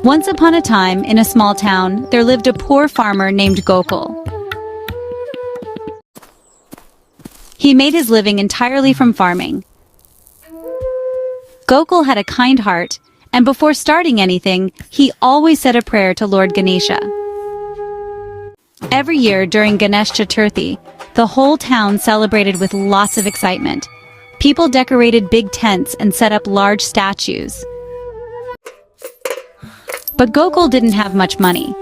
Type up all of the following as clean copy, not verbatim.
Once upon a time, in a small town, there lived a poor farmer named Gokul. He made his living entirely from farming. Gokul had a kind heart, and before starting anything, he always said a prayer to Lord Ganesha. Every year during Ganesh Chaturthi, the whole town celebrated with lots of excitement. People decorated big tents and set up large statues. But Gokul didn't have much money.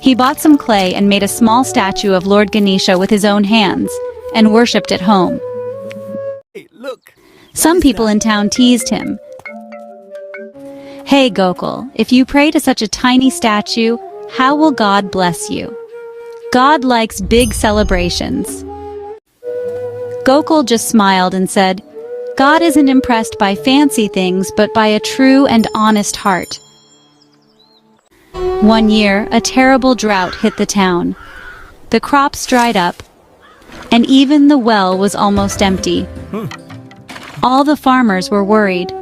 He bought some clay and made a small statue of Lord Ganesha with his own hands, and worshipped at home. Hey, look. Some people in town teased him. "Hey Gokul, if you pray to such a tiny statue, how will God bless you? God likes big celebrations." Gokul just smiled and said, "God isn't impressed by fancy things, but by a true and honest heart." One year, a terrible drought hit the town. The crops dried up, and even the well was almost empty. All the farmers were worried.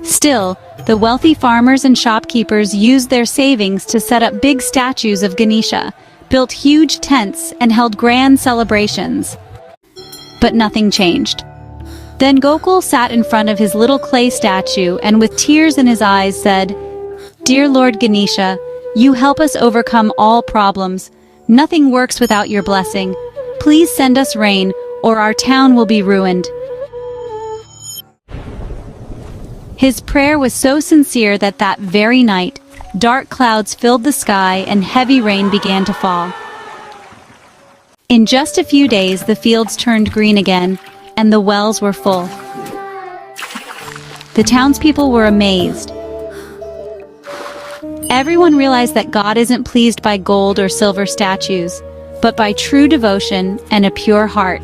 Still, the wealthy farmers and shopkeepers used their savings to set up big statues of Ganesha, built huge tents, and held grand celebrations. But nothing changed. Then Gokul sat in front of his little clay statue and with tears in his eyes said, "Dear Lord Ganesha, you help us overcome all problems. Nothing works without your blessing. Please send us rain, or our town will be ruined." His prayer was so sincere that very night, dark clouds filled the sky and heavy rain began to fall. In just a few days, the fields turned green again, and the wells were full. The townspeople were amazed. Everyone realized that God isn't pleased by gold or silver statues, but by true devotion and a pure heart.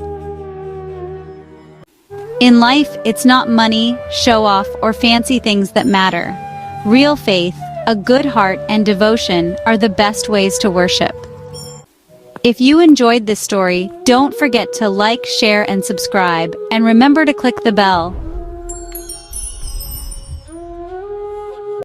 In life, it's not money, show-off, or fancy things that matter. Real faith, a good heart, and devotion are the best ways to worship. If you enjoyed this story, don't forget to like, share, and subscribe, and remember to click the bell.